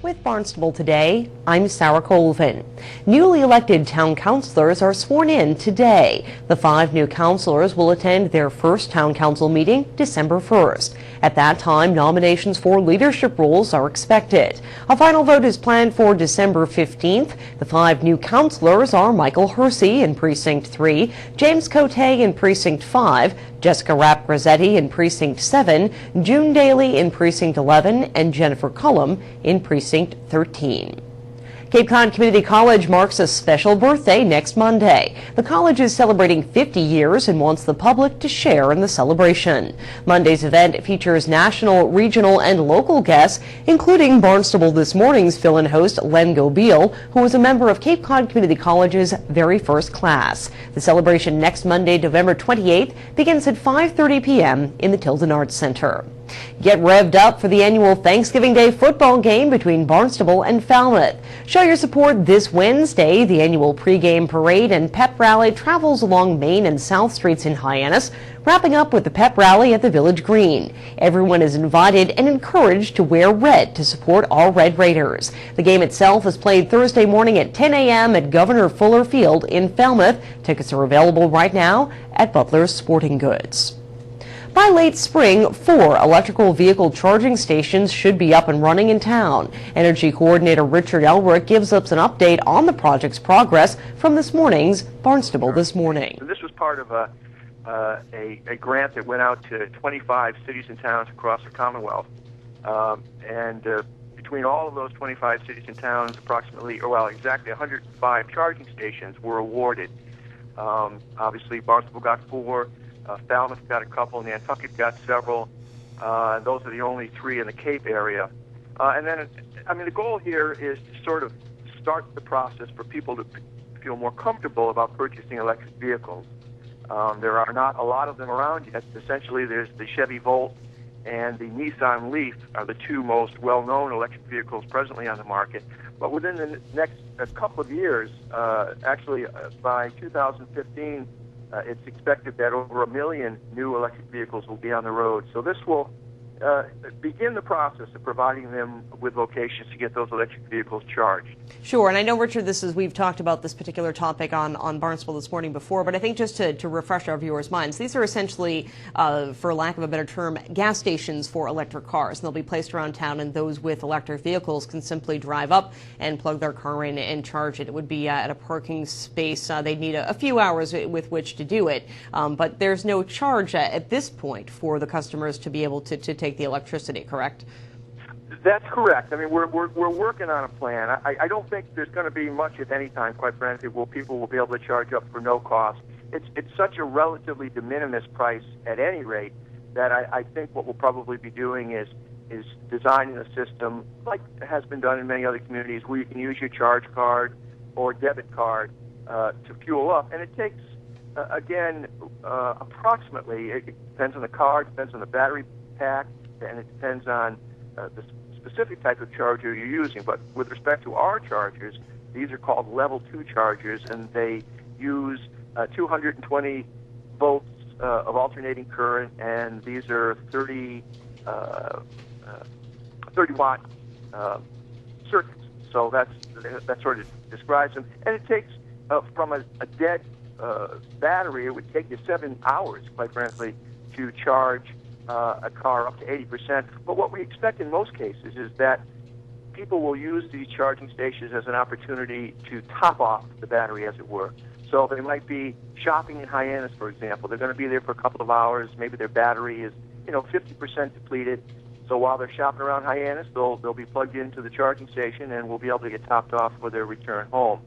With Barnstable Today, I'm Sarah Colvin. Newly elected town councilors are sworn in today. The 5 new councilors will attend their first town council meeting December 1st. At that time, nominations for leadership roles are expected. A final vote is planned for December 15th. The 5 new councilors are Michael Hersey in Precinct 3, James Cote in Precinct 5, Jessica Rapp-Grazzetti in Precinct 7, June Daly in Precinct 11, and Jennifer Cullum in Precinct 13. Cape Cod Community College marks a special birthday next Monday. The college is celebrating 50 years and wants the public to share in the celebration. Monday's event features national, regional, and local guests, including Barnstable This Morning's fill-in host Len Gobeil, who was a member of Cape Cod Community College's very first class. The celebration next Monday, November 28th, begins at 5:30 p.m. in the Tilden Arts Center. Get revved up for the annual Thanksgiving Day football game between Barnstable and Falmouth. Show your support this Wednesday. The annual pregame parade and pep rally travels along Main and South Streets in Hyannis, wrapping up with the pep rally at the Village Green. Everyone is invited and encouraged to wear red to support all Red Raiders. The game itself is played Thursday morning at 10 a.m. at Governor Fuller Field in Falmouth. Tickets are available right now at Butler's Sporting Goods. By late spring, 4 electrical vehicle charging stations should be up and running in town. Energy Coordinator Richard Elrick gives us an update on the project's progress from this morning's Barnstable This Morning. This was part of a grant that went out to 25 cities and towns across the Commonwealth. Between all of those 25 cities and towns, exactly 105 charging stations were awarded. Obviously, Barnstable got 4. Falmouth got a couple, Nantucket got several. Those are the only 3 in the Cape area. The goal here is to sort of start the process for people to feel more comfortable about purchasing electric vehicles. There are not a lot of them around yet. Essentially, there's the Chevy Volt and the Nissan Leaf are the 2 most well-known electric vehicles presently on the market. But within the next couple of years, by 2015, it's expected that over 1 million new electric vehicles will be on the road. So this will begin the process of providing them with locations to get those electric vehicles charged. Sure, and I know, Richard, we've talked about this particular topic on Barnstable This Morning before, but I think just to refresh our viewers' minds, these are essentially, for lack of a better term, gas stations for electric cars. And they'll be placed around town, and those with electric vehicles can simply drive up and plug their car in and charge it. It would be at a parking space. They'd need a few hours with which to do it, but there's no charge at this point for the customers to be able to take the electricity, correct? That's correct. We're working on a plan. I don't think there's going to be much, if any time, quite frankly, where people will be able to charge up for no cost. It's such a relatively de minimis price at any rate that I think what we'll probably be doing is designing a system like has been done in many other communities where you can use your charge card or debit card to fuel up. And it takes, approximately, it depends on the card, depends on the battery pack, and it depends on the specific type of charger you're using. But with respect to our chargers, these are called level 2 chargers, and they use 220 volts of alternating current, and these are 30 watt circuits. So that sort of describes them. And it takes from a dead battery, it would take you 7 hours, quite frankly, to charge a car up to 80%. But what we expect in most cases is that people will use these charging stations as an opportunity to top off the battery, as it were. So they might be shopping in Hyannis, for example. They're going to be there for a couple of hours. Maybe their battery is, 50% depleted. So while they're shopping around Hyannis, they'll be plugged into the charging station and will be able to get topped off for their return home.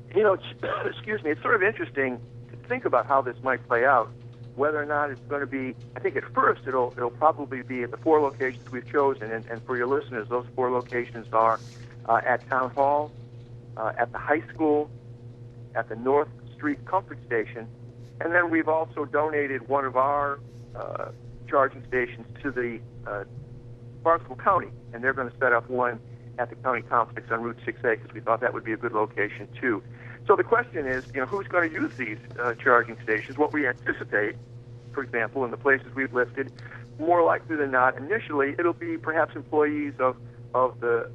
Excuse me, it's sort of interesting to think about how this might play out. Whether or not it's going to be, I think at first it'll probably be at the 4 locations we've chosen. And for your listeners, those 4 locations are at Town Hall, at the high school, at the North Street Comfort Station, and then we've also donated one of our charging stations to the Barnstable County, and they're going to set up one at the county complex on Route 6A because we thought that would be a good location too. So the question is, who's going to use these charging stations? What we anticipate, for example, in the places we've listed, more likely than not, initially it'll be perhaps employees of the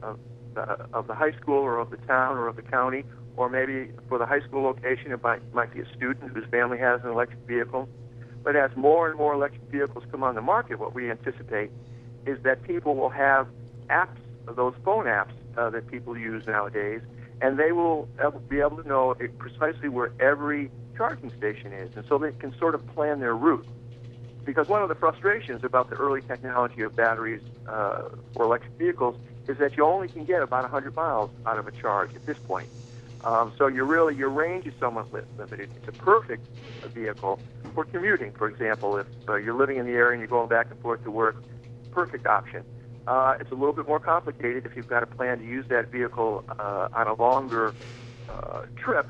the high school or of the town or of the county, or maybe for the high school location, it might be a student whose family has an electric vehicle. But as more and more electric vehicles come on the market, what we anticipate is that people will have apps, those phone apps that people use nowadays, and they will be able to know precisely where every charging station is, and so they can sort of plan their route. Because one of the frustrations about the early technology of batteries for electric vehicles is that you only can get about 100 miles out of a charge at this point. So your range is somewhat limited. It's a perfect vehicle for commuting, for example. If you're living in the area and you're going back and forth to work, perfect option. It's a little bit more complicated if you've got a plan to use that vehicle on a longer trip,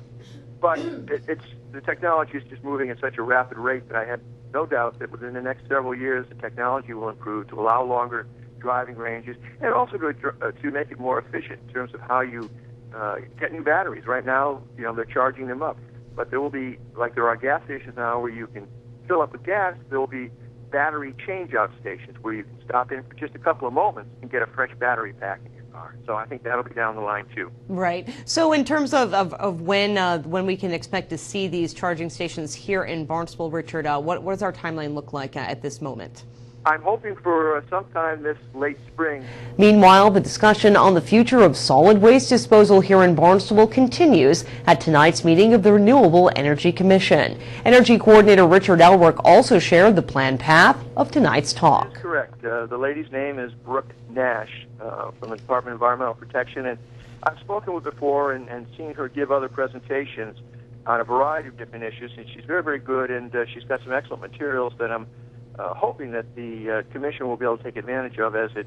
but the technology is just moving at such a rapid rate that I have no doubt that within the next several years the technology will improve to allow longer driving ranges, and also to make it more efficient in terms of how you get new batteries. Right now, they're charging them up, but there will be, like there are gas stations now where you can fill up with gas, there will be battery change-out stations where you can stop in for just a couple of moments and get a fresh battery pack in your car. So I think that'll be down the line too. Right. So in terms of when we can expect to see these charging stations here in Barnstable, Richard, what does our timeline look like at this moment? I'm hoping for sometime this late spring. Meanwhile, the discussion on the future of solid waste disposal here in Barnstable continues at tonight's meeting of the Renewable Energy Commission. Energy Coordinator Richard Elrick also shared the planned path of tonight's talk. That's correct. The lady's name is Brooke Nash from the Department of Environmental Protection, and I've spoken with her before and seen her give other presentations on a variety of different issues, and she's very, very good, and she's got some excellent materials that I'm hoping that the Commission will be able to take advantage of as it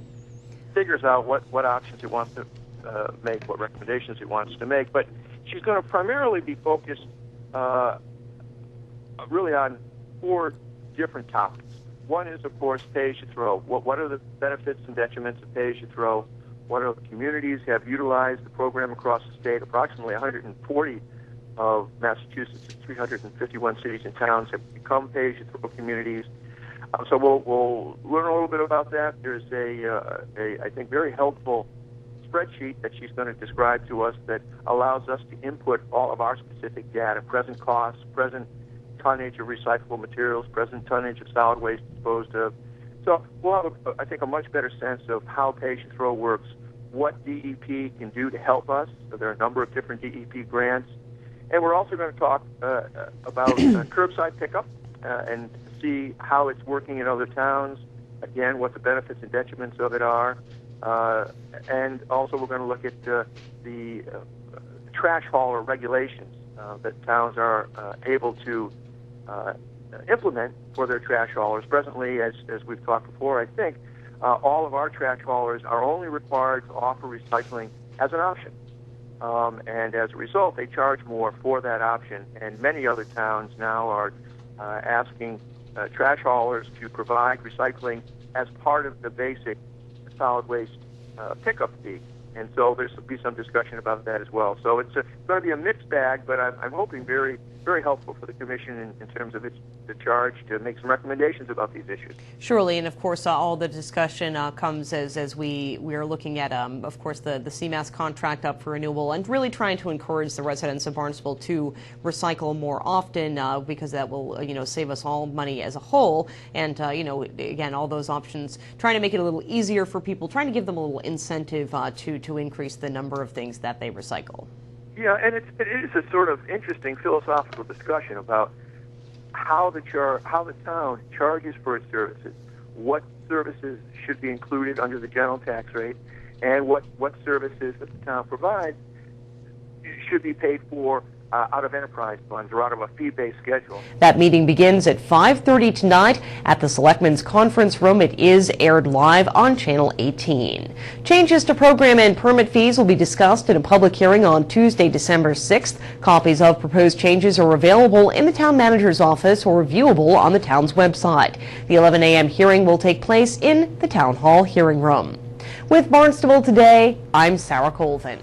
figures out what options it wants to make, what recommendations it wants to make. But she's going to primarily be focused really on 4 different topics. One is, of course, pay-as-you-throw. What are the benefits and detriments of pay-as-you-throw? What other communities have utilized the program across the state? Approximately 140 of Massachusetts' 351 cities and towns have become pay-as-you-throw communities. So we'll learn a little bit about that. There's a I think, very helpful spreadsheet that she's going to describe to us that allows us to input all of our specific data, present costs, present tonnage of recyclable materials, present tonnage of solid waste disposed of. So we'll have, I think, a much better sense of how pay-as-you-throw works, what DEP can do to help us. So there are a number of different DEP grants. And we're also going to talk about curbside pickup and see how it's working in other towns, again, what the benefits and detriments of it are, and also we're going to look at the trash hauler regulations that towns are able to implement for their trash haulers. Presently, as we've talked before, I think, all of our trash haulers are only required to offer recycling as an option. And as a result, they charge more for that option, and many other towns now are asking trash haulers to provide recycling as part of the basic solid waste pickup fee. And so there's be some discussion about that as well. So it's going to be a mixed bag, but I'm hoping very, very helpful for the Commission in terms of the charge to make some recommendations about these issues. Surely, and of course, all the discussion comes as we are looking at, of course, the CMAS contract up for renewal and really trying to encourage the residents of Barnstable to recycle more often because that will, save us all money as a whole. And, again, all those options, trying to make it a little easier for people, trying to give them a little incentive to increase the number of things that they recycle. Yeah, and it is a sort of interesting philosophical discussion about how the town charges for its services, what services should be included under the general tax rate, and what services that the town provides should be paid for out of enterprise funds or out of a fee-based schedule. That meeting begins at 5:30 tonight at the Selectmen's Conference Room. It is aired live on Channel 18. Changes to program and permit fees will be discussed in a public hearing on Tuesday, December 6th. Copies of proposed changes are available in the town manager's office or viewable on the town's website. The 11 a.m. hearing will take place in the Town Hall hearing room. With Barnstable Today, I'm Sarah Colvin.